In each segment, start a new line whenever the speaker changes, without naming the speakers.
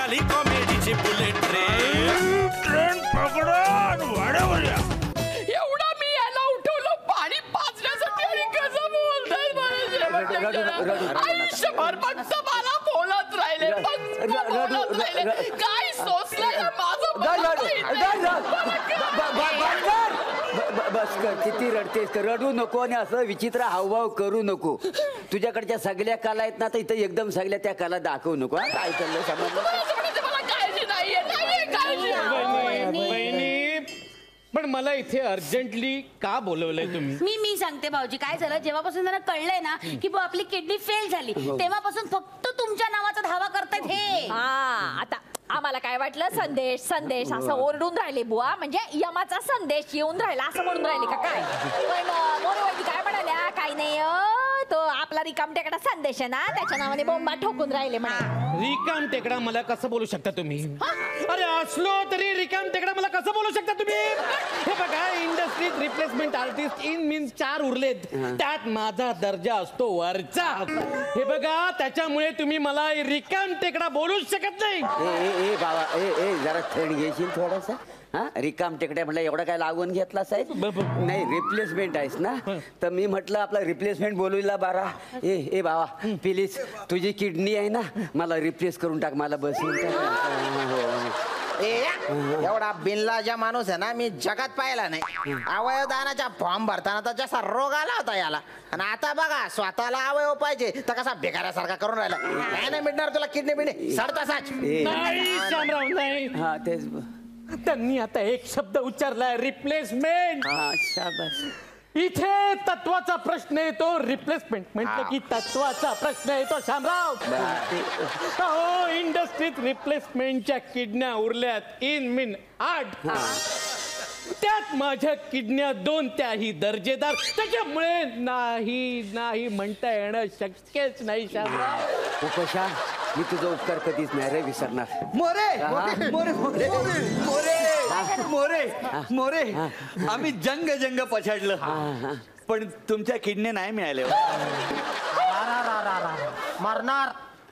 झाली कॉमेडीची bullet train पकडा वाड्यावर या.
एवढा मी याला उठवलं पाणी पाजण्यासाठी आणि कसं बोलताय आयुष्यभर फक्त मला बोलत राहिले काय सोचलं माझं.
बस कर, किती रडतेस, रडू नको आणि असं विचित्र हावभाव करू नको. तुझ्याकडच्या सगळ्या कला आहेत ना, तर इथं एकदम सगळ्या त्या कला दाखवू नको. काय चाललंय समजलं?
मला काळजी नाहीये
पण मला इथे अर्जंटली का बोलवलंय तुम्ही?
मी सांगते भाऊजी, काय झालं, जेव्हापासून त्यांना कळलंय ना की आपली किडनी फेल झाली तेव्हापासून फक्त तुमच्या नावाचा धावा करतायत हे.
आता आम्हाला काय वाटलं, संदेश संदेश असं ओरडून राहिले बुवा, म्हणजे यमाचा संदेश येऊन राहिला असं म्हणून राहिले का काय? पण मोरवैदी काय म्हणाल्या, काही नाही तो आपला रिकाम टेकडा संदेश आहे ना, त्याच्या नावाने बोंबा ठोकून राहिले म्हणे.
रिकाम टेकडा मला कसं बोलू शकता तुम्ही? अरे असलो तरी रिकाम टेकडा मला कसं बोलू शकता तुम्ही? हे बघा, इंडस्ट्रीत रिप्लेसमेंट आर्टिस्ट इन मीन्स 4 उरलेत, त्यात माझा दर्जा असतो वरचा. हे बघा, त्याच्यामुळे तुम्ही मला रिकाम टेकडा बोलूच शकत नाही.
ए बाबा, ए जरा थंड घेशील थोडासा. हा, रिकाम टेकड्या म्हटलं एवढा काय लागून घेतला साहेब? नाही, रिप्लेसमेंट आहेस ना, तर मी म्हटलं आपला रिप्लेसमेंट बोलूला बारा. ए बाबा प्लीज, तुझी किडनी आहे ना, मला रिप्लेस करून टाक, मला बसवून टाक.
एवढा बिनलाजा माणूस आहे ना मी जगात पाहिला नाही. अवयवदानाचा फॉर्म भरताना तर जसा रोग आला होता याला, आणि आता बघा स्वतःला अवयव पाहिजे तर कसा बेकारासारखा करून राहिला. काय नाही मिळणार तुला किडनी बिडनी सडतासाच.
नाही शामराव, नाही.
हा तेच,
त्यांनी आता एक शब्द उच्चारलाय, रिप्लेसमेंट.
हा शाबास.
इथे तत्वाचा प्रश्न येतो, रिप्लेसमेंट म्हटलं की तत्वाचा प्रश्न येतो शामराव. हो, इंडस्ट्रीत रिप्लेसमेंटच्या किडन्या उरल्यात इन मीन 8. त्यात माझ्या किडन्या 2 त्याही दर्जेदार, त्याच्यामुळे नाही म्हणता येणं शक्यच नाही शामराव.
उपशा, मी तुझा उपकार कधीच नाही रे विसरणार.
मोरे मोरे मोरे मोरे मोरे आम्ही जंग पछाडलं, पण तुमच्या किडनी नाही मिळाल्या.
मारणार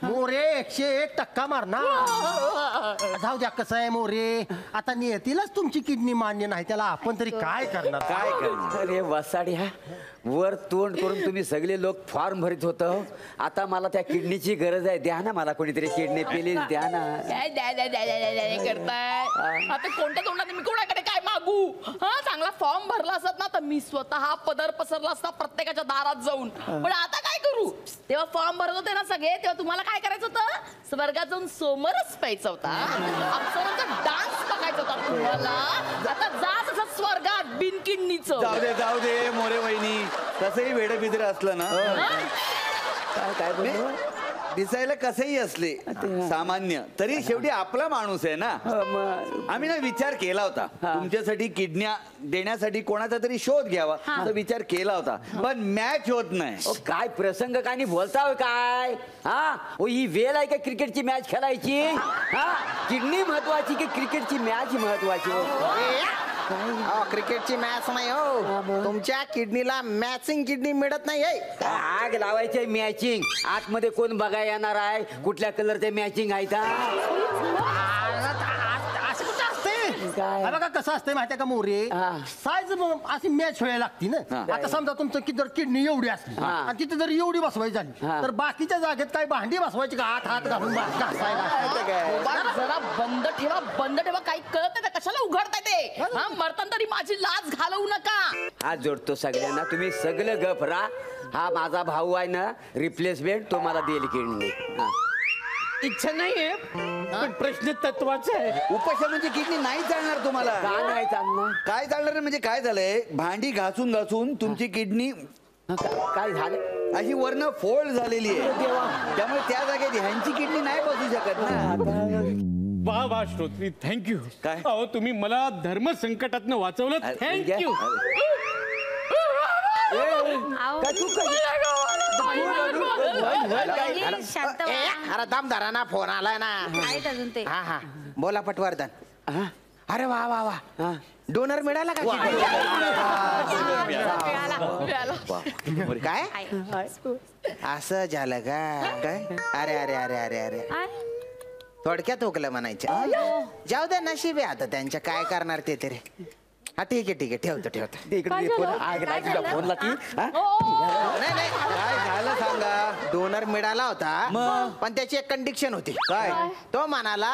मोरे 101% मारणार. जाऊ द्या, कसं आहे मोरे, आता नियतीलाच तुमची किडनी मान्य नाही, त्याला आपण तरी काय करणार?
काय करणार?
अरे वसाडी, हा वर तोंड करून तुम्ही सगळे लोक फॉर्म भरीत होत. आता मला त्या किडनीची गरज आहे, द्या ना मला कोणीतरी किडनी प्लीज द्या ना.
करताय आता कोणत्या तोंडाने मी कोणाकडे काय मागू? हा, चांगला फॉर्म भरला असत ना तर मी स्वतः पदर पसरला असता प्रत्येकाच्या दारात जाऊन. पण आता काय करू? तेव्हा फॉर्म भरत होते ना सगळे, तेव्हा तुम्हाला काय करायचं होतं? स्वर्गात जाऊन सोमरच प्यायचा होता, अप्सरांचा डान्स बघायचा होता तुम्हाला. आता जा तसं स्वर्गात बिन किडनीचं.
जाऊ दे मोरे वहिनी, कसंही वेड बिद्र असलं ना,
काय बोलतो?
दिसायला कसंही असले सामान्य, तरी शेवटी आपला माणूस आहे ना. आम्ही ना विचार केला होता तुमच्यासाठी किडन्या देण्यासाठी कोणाचा तरी शोध घ्यावा, तर विचार केला होता, पण मॅच होत नाही.
काय प्रसंग काय नाही बोलता काय? हा, ही वेळ आहे का क्रिकेटची मॅच खेळायची? हा, किडनी महत्वाची की क्रिकेटची मॅच महत्वाची?
क्रिकेटची मॅच नाही हो, तुमच्या किडनीला मॅचिंग किडनी मिळत नाही.
आग लावायची मॅचिंग, आतमध्ये कोण बघायला येणार आहे, कुठल्या कलरचे मॅचिंग आहे
काय बघा कसं असतंय माहितीये का मोरे, साईज अशी मॅच व्हायला लागती ना. आता समजा तुमचं जर किडनी एवढी असली आणि तिथे जर एवढी बसवायची झाली, तर बाकीच्या जागेत काय भांडी बसवायची का? हात घालून
जरा बंद ठेवा, काही कळत नाही, कशाला उघडताय ते? मरताना तरी माझी लाज घालवू नका.
हात जोडतो सगळ्यांना, तुम्ही सगळं गप राहा. हा माझा भाऊ आहे ना, रिप्लेसमेंट तो मला देईल किडनी.
इच्छा नाहीये, पण प्रश्न तत्वाचा आहे.
उपशा म्हणजे किडनी नाही चालणार तुम्हाला.
का नाही चालणार?
काय चालणार म्हणजे काय झालंय, भांडी घासून घासून तुमची किडनी
काय झालं,
अशी वरनं फोल्ड झालेली आहे, त्यामुळे त्या जागेत ह्यांची किडनी नाही बसू शकत ना.
वा श्रोत्री, थँक्यू.
काय?
अहो, तुम्ही मला धर्म संकटातनं वाचवलं, थँक्यू.
अरे दमदारा ना, फोन आलाय ना.
अजून ते
हा बोला पटवर्धन. अरे वा वा वा, डोनर मिळाला का? काय असं झालं का? काय? अरे अरे अरे अरे अरे थोडक्यात हुकलं म्हणायचं. जाऊ दे, नशीब आहे आता त्यांच्या, काय करणार ते तरी. हा ठीक आहे ठेवतो.
ते इकडे
काय
ये, फोन
झालं?
आग
काय
लागली तुझ्या
झालं?
फोनला ती हा?
नाही काय झालं सांगा. डोनर मिळाला होता, पण त्याची एक कंडिशन होती. काय? तो म्हणाला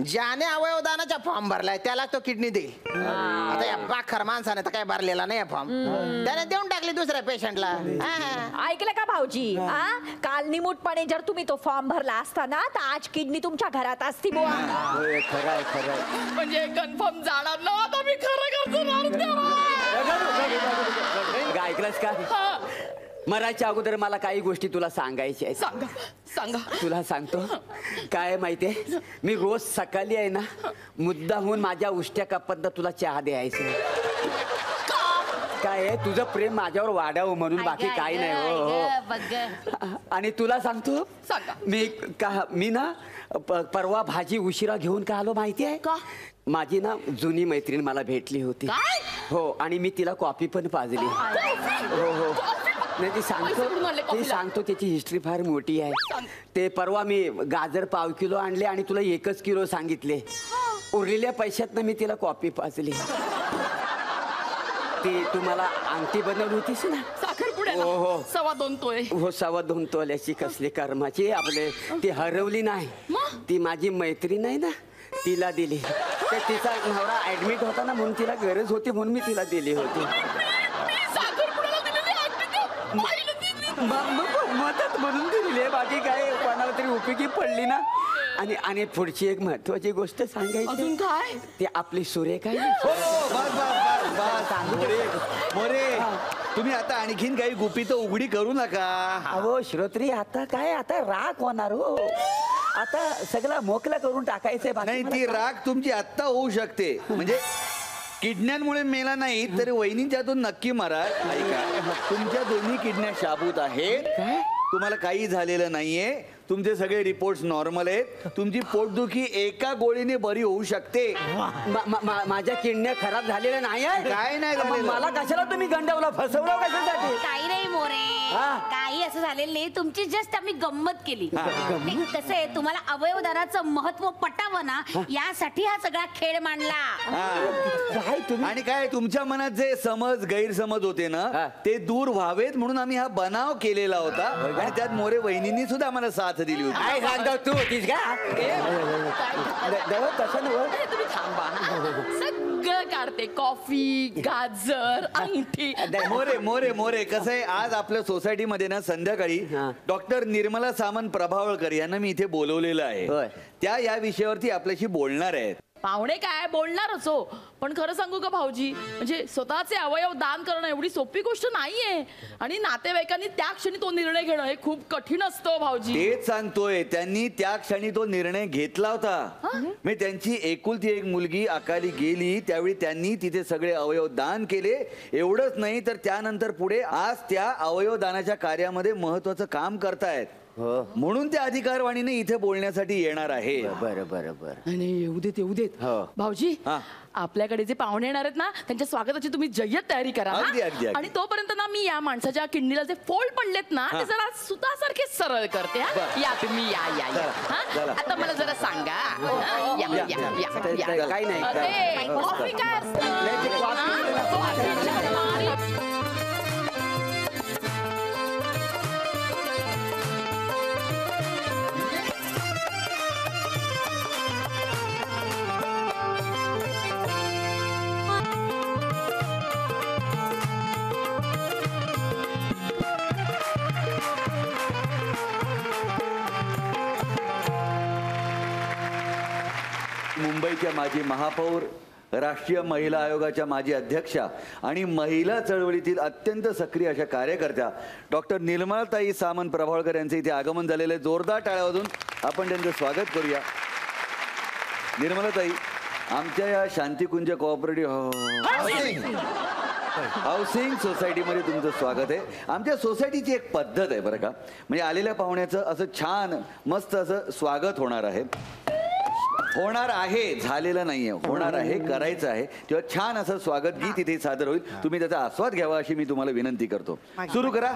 ज्याने अवयवदानाचा फॉर्म भरलाय त्याला तो किडनी देईल. आता या पाखर माणसाने तर काय भरलेला नाही फॉर्म, त्याने देऊन टाकली दुसऱ्या पेशंटला.
ऐकलं का भाऊजी? काल निमूटपणे जर तुम्ही तो फॉर्म भरला असता ना तर आज किडनी तुमच्या घरात असती बुवा.
होय, खरं आहे.
म्हणजे कन्फर्म जाणार ना आता मी खरं
ग, ऐकलंस का? मरायच्या अगोदर मला काही गोष्टी तुला सांगायच्या आहेत.
सांगा.
तुला सांगतो काय माहितीये, मी रोज सकाळी आहे ना मुद्दामहून माझ्या उष्ट्या कपातनं तुला चहा द्यायचं. काय आहे, तुझं प्रेम माझ्यावर वाढावं म्हणून, बाकी काही नाही. हो. आणि तुला सांगतो,
सांगा.
मी ना परवा भाजी उशिरा घेऊन का आलो माहिती आहे
का?
माझी ना जुनी मैत्रीण मला भेटली होती. हो, आणि मी तिला कॉफी पण पाजली. हो. नाही, ती सांगतो त्याची हिस्ट्री फार मोठी आहे. ते परवा मी गाजर पाव किलो आणले आणि तुला 1 किलो सांगितले. उरलेल्या पैशातनं मी तिला कॉफी पाजली. ती तुम्हाला अंगठी बनवली होतीस ना,
साखरपुड्या.
हो.
2.25 तोळे.
हो, 2.25 तोल्याची. कसली कर्माची आपले. ती हरवली नाही, ती माझी मैत्रीण आहे ना, तिला दिली. ते तिचा नवरा ऍडमिट होता ना, म्हणून तिला गरज होती, म्हणून मी तिला दिली होती. मदत म्हणून दिली, बाकी काय कोणाला तरी उपयोगी पडली ना. आणि पुढची एक महत्वाची गोष्ट सांगायची.
अजून काय?
ती आपली सुरेखा आहे.
मोरे, तुम्ही आता आणखीन काही गुपितं उघडी करू नका.
अहो श्रोत्री, आता राग होणार हो. आता सगळा मोकला करून टाकायचंय.
नाही, ती राग तुमची आत्ता होऊ शकते. म्हणजे किडण्यांमुळे मेला नाही तर वहिनीच्यातून नक्की मरा. ऐका, तुमच्या दोन्ही किडन्या शाबूत आहेत. तुम्हाला काही झालेलं नाहीये. तुमचे सगळे रिपोर्ट्स नॉर्मल आहेत. तुमची पोटदुखी एका गोळीने बरी होऊ शकते.
माझ्या किडण्या खराब झालेल्या नाही आहे.
काय नाही झालेलं.
मला कशाला तुम्ही गंडवला, फसवलं कशासाठी?
काही नाही मोरे, काही असं झालेलं नाही. तुमची जस्ट आम्ही गंमत केली. नाही, कसं आहे, तुम्हाला अवयवदानाचं महत्व पटावं ना, यासाठी हा सगळा खेळ मांडला.
काय तुम्ही?
आणि काय तुमच्या मनात जे समज गैरसमज होते ना, ते दूर व्हावेत म्हणून आम्ही हा बनाव केलेला होता. आणि त्यात मोरे वहिनींनी सुद्धा आम्हाला साथ दिली होती.
काय सांगतो तू? होतीस का? तसं नव्हतं.
तुम्ही थांबा. सगळं काढते. कॉफी, गाजर, अंगठी.
मोरे कसं आहे, आज आपल्या सोसायटीमध्ये ना संध्याकाळी डॉक्टर निर्मला सामंत प्रभावळकर यांना मी इथे बोलवलेलं आहे. त्या या विषयावरती आपल्याशी बोलणार आहेत.
पाहुणे काय बोलणारच हो, पण खरं सांगू का भाऊजी, म्हणजे स्वतःचे अवयव दान करणं एवढी सोपी गोष्ट नाहीये. आणि नातेवाईकांनी त्या क्षणी तो निर्णय घेणं हे खूप कठीण असतं भाऊजी.
तेच सांगतोय, त्यांनी त्या क्षणी तो निर्णय घेतला होता. मी त्यांची एकुलती एक मुलगी अकाली गेली, त्यावेळी त्यांनी तिथे सगळे अवयव दान केले. एवढंच नाही तर त्यानंतर पुढे आज त्या अवयव दानाच्या कार्यामध्ये महत्वाचं काम करतायत. म्हणून त्या अधिकारवाणीने इथे बोलण्यासाठी येणार आहे.
बरं.
नाही, येऊ देत. भाऊजी, आपल्याकडे जे पाहुणे येणार आहेत ना, त्यांच्या स्वागताची तुम्ही जय्यत तयारी करा.
अगदी.
आणि तोपर्यंत ना मी या माणसाच्या किडनीला जे फोल्ड पडलेत ना, ते जरा सुतासारखे सरळ करते. या तुम्ही या. आता मला जरा सांगा.
काही नाही.
कॉफी काय
मुंबईच्या माजी महापौर, राष्ट्रीय महिला आयोगाच्या माजी अध्यक्षा आणि महिला चळवळीतील अत्यंत सक्रिय अशा कार्यकर्त्या डॉक्टर निर्मलाताई सामंत प्रभावळकर यांचे इथे आगमन झालेले. जोरदार टाळ्या वाजून आपण त्यांचं स्वागत करूया. निर्मलाताई, आमच्या या शांतिकुंज कोऑपरेटिव्ह हाऊसिंग सोसायटीमध्ये तुमचं स्वागत आहे. आमच्या सोसायटीची एक पद्धत आहे बरं का, म्हणजे आलेल्या पाहुण्याचं असं छान मस्त असं स्वागत होणार आहे. झालेलं नाहीये, होणार आहे, करायचं आहे. तेव्हा छान असं स्वागत गीत इथे सादर होईल. तुम्ही त्याचा आस्वाद घ्यावा अशी मी तुम्हाला विनंती करतो. सुरू करा.